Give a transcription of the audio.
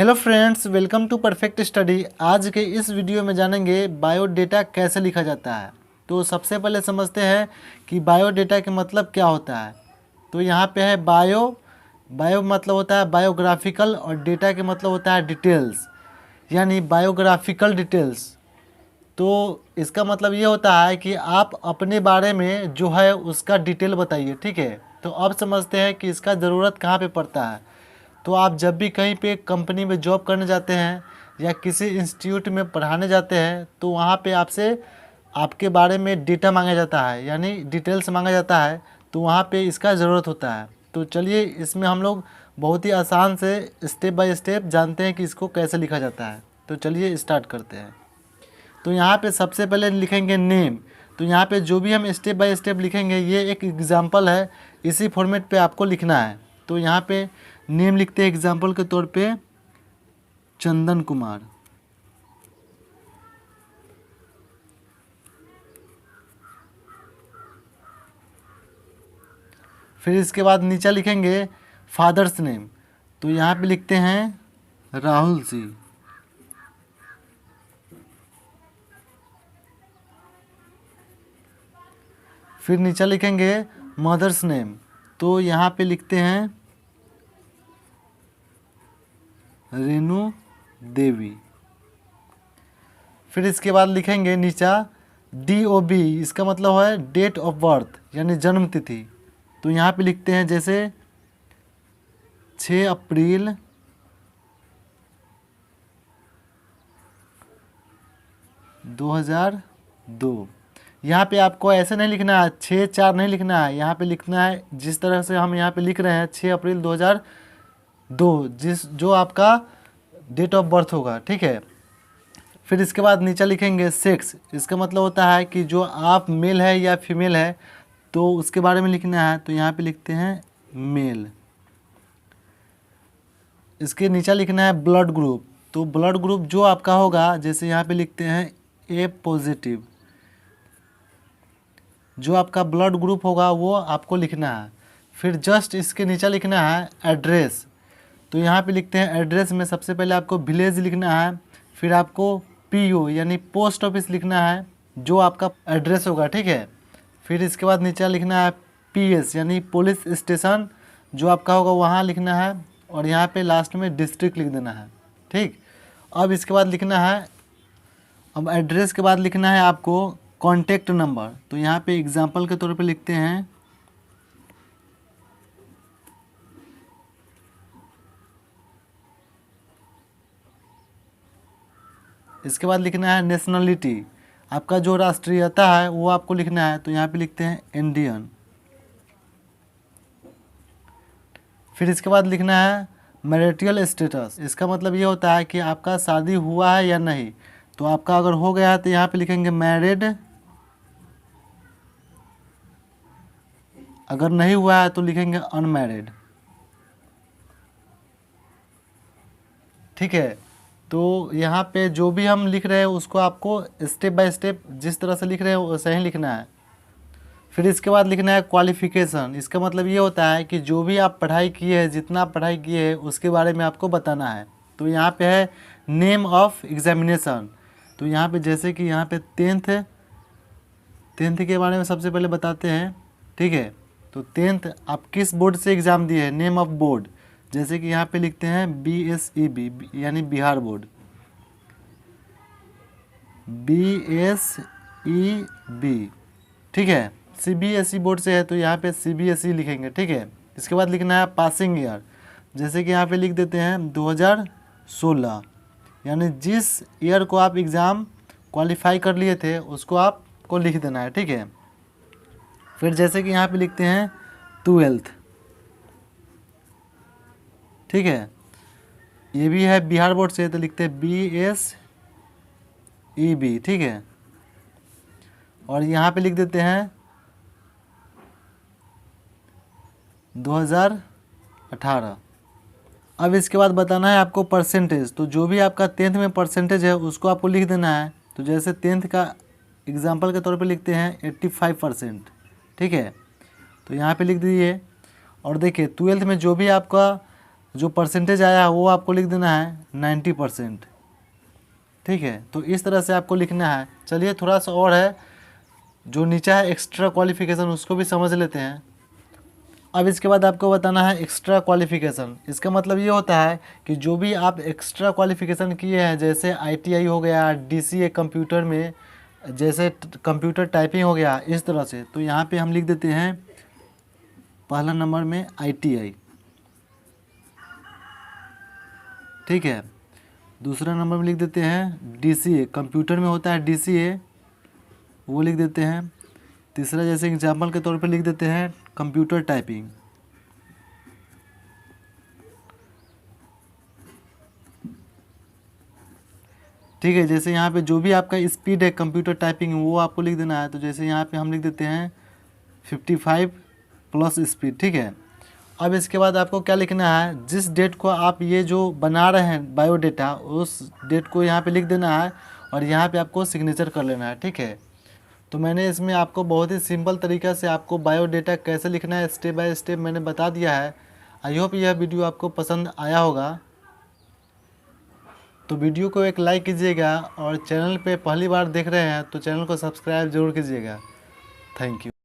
Hello friends, welcome to perfect study. आज के इस वीडियो में जानेंगे बायोडेटा कैसे लिखा जाता है। तो सबसे पहले समझते हैं कि बायोडेटा के मतलब क्या होता है। तो यहाँ पे है बायो मतलब होता है बायोग्राफिकल, और डेटा के मतलब होता है डिटेल्स, यानी बायोग्राफिकल डिटेल्स। तो इसका मतलब ये होता है कि आप अपने बारे में जो है उसका डिटेल बताइए, ठीक है। तो अब समझते हैं कि इसका ज़रूरत कहाँ पे पड़ता है। तो आप जब भी कहीं पे कंपनी में जॉब करने जाते हैं या किसी इंस्टीट्यूट में पढ़ाने जाते हैं, तो वहाँ पे आपसे आपके बारे में डेटा मांगा जाता है, यानी डिटेल्स मांगा जाता है। तो वहाँ पे इसका ज़रूरत होता है। तो चलिए, इसमें हम लोग बहुत ही आसान से स्टेप बाय स्टेप जानते हैं कि इसको कैसे लिखा जाता है। तो चलिए स्टार्ट करते हैं। तो यहाँ पे सबसे पहले लिखेंगे नेम। तो यहाँ पे जो भी हम स्टेप बाय स्टेप लिखेंगे, ये एक एग्जाम्पल है, इसी फॉर्मेट पे आपको लिखना है। तो यहाँ पे नेम लिखते हैं एग्जाम्पल के तौर पे चंदन कुमार। फिर इसके बाद नीचे लिखेंगे फादर्स नेम। तो यहाँ पे लिखते हैं राहुल सिंह। फिर नीचे लिखेंगे मदर्स नेम। तो यहाँ पे लिखते हैं रेनू देवी। फिर इसके बाद लिखेंगे नीचा DOB, इसका मतलब है डेट ऑफ बर्थ, यानी जन्म तिथि। तो यहाँ पे लिखते हैं जैसे 6 अप्रैल 2002। यहाँ पे आपको ऐसे नहीं लिखना है, 6-4 नहीं लिखना है। यहाँ पे लिखना है जिस तरह से हम यहाँ पे लिख रहे हैं 6 अप्रैल 2002, जो आपका डेट ऑफ बर्थ होगा, ठीक है। फिर इसके बाद नीचे लिखेंगे सेक्स। इसका मतलब होता है कि जो आप मेल है या फीमेल है, तो उसके बारे में लिखना है। तो यहाँ पे लिखते हैं मेल। इसके नीचे लिखना है ब्लड ग्रुप। तो ब्लड ग्रुप जो आपका होगा, जैसे यहाँ पे लिखते हैं A पॉजिटिव, जो आपका ब्लड ग्रुप होगा वो आपको लिखना है। फिर जस्ट इसके नीचे लिखना है एड्रेस। तो यहाँ पे लिखते हैं एड्रेस में सबसे पहले आपको विलेज लिखना है। फिर आपको PO यानी पोस्ट ऑफिस लिखना है, जो आपका एड्रेस होगा, ठीक है। फिर इसके बाद नीचे लिखना है PS यानी पुलिस स्टेशन, जो आपका होगा वहाँ लिखना है। और यहाँ पे लास्ट में डिस्ट्रिक्ट लिख देना है, ठीक। अब इसके बाद लिखना है, अब एड्रेस के बाद लिखना है आपको कॉन्टेक्ट नंबर। तो यहाँ पे एग्जांपल के तौर पे लिखते हैं इसके बाद लिखना है नेशनलिटी, आपका जो राष्ट्रीयता है वो आपको लिखना है। तो यहाँ पे लिखते हैं इंडियन। फिर इसके बाद लिखना है मैरिटल स्टेटस। इसका मतलब ये होता है कि आपका शादी हुआ है या नहीं। तो आपका अगर हो गया है तो यहाँ पे लिखेंगे मैरिड, अगर नहीं हुआ है तो लिखेंगे अनमैरिड, ठीक है। तो यहाँ पे जो भी हम लिख रहे हैं उसको आपको स्टेप बाय स्टेप जिस तरह से लिख रहे हैं वैसे ही लिखना है। फिर इसके बाद लिखना है क्वालिफ़िकेशन। इसका मतलब ये होता है कि जो भी आप पढ़ाई किए हैं, जितना आप पढ़ाई किए हैं उसके बारे में आपको बताना है। तो यहाँ पे है नेम ऑफ एग्जामिनेशन। तो यहाँ पे जैसे कि यहाँ पे टेंथ के बारे में सबसे पहले बताते हैं, ठीक है। तो 10th आप किस बोर्ड से एग्ज़ाम दिए हैं, नेम ऑफ बोर्ड। जैसे कि यहाँ पे लिखते हैं BSEB यानी बिहार बोर्ड, BSEB, ठीक है। CBSE बोर्ड से है तो यहाँ पे CBSE लिखेंगे, ठीक है। इसके बाद लिखना है पासिंग ईयर। जैसे कि यहाँ पे लिख देते हैं 2016, यानी जिस ईयर को आप एग्ज़ाम क्वालिफाई कर लिए थे उसको आपको लिख देना है, ठीक है। फिर जैसे कि यहाँ पे लिखते हैं 12th, ठीक है। ये भी है बिहार बोर्ड से तो लिखते हैं BSEB, ठीक है। और यहाँ पे लिख देते हैं 2018। अब इसके बाद बताना है आपको परसेंटेज। तो जो भी आपका 10th में परसेंटेज है उसको आपको लिख देना है। तो जैसे 10th का एग्जाम्पल के तौर पे लिखते हैं 85%, ठीक है। तो यहाँ पे लिख दीजिए। और देखिए 12th में जो भी आपका जो परसेंटेज आया है वो आपको लिख देना है 90%। ठीक है, तो इस तरह से आपको लिखना है। चलिए थोड़ा सा और है, जो नीचे है एक्स्ट्रा क्वालिफिकेशन, उसको भी समझ लेते हैं। अब इसके बाद आपको बताना है एक्स्ट्रा क्वालिफिकेशन। इसका मतलब ये होता है कि जो भी आप एक्स्ट्रा क्वालिफिकेशन किए हैं, जैसे आईटीआई हो गया, डीसीए कंप्यूटर में, जैसे कंप्यूटर टाइपिंग हो गया, इस तरह से, तो यहाँ पे हम लिख देते हैं पहला नंबर में आईटीआई। ठीक है, दूसरा नंबर में लिख देते हैं डीसीए, कंप्यूटर में होता है डीसीए, वो लिख देते हैं। तीसरा जैसे एग्जाम्पल के तौर पे लिख देते हैं कंप्यूटर टाइपिंग। ठीक है, जैसे यहाँ पे जो भी आपका स्पीड है कंप्यूटर टाइपिंग वो आपको लिख देना है। तो जैसे यहाँ पे हम लिख देते हैं 55 प्लस स्पीड। ठीक है, अब इसके बाद आपको क्या लिखना है, जिस डेट को आप ये जो बना रहे हैं बायोडेटा, उस डेट को यहाँ पे लिख देना है और यहाँ पे आपको सिग्नेचर कर लेना है। ठीक है, तो मैंने इसमें आपको बहुत ही सिंपल तरीक़ा से आपको बायोडेटा कैसे लिखना है स्टेप बाय स्टेप मैंने बता दिया है। आई होप यह वीडियो आपको पसंद आया होगा। तो वीडियो को एक लाइक कीजिएगा और चैनल पे पहली बार देख रहे हैं तो चैनल को सब्सक्राइब जरूर कीजिएगा। Thank you.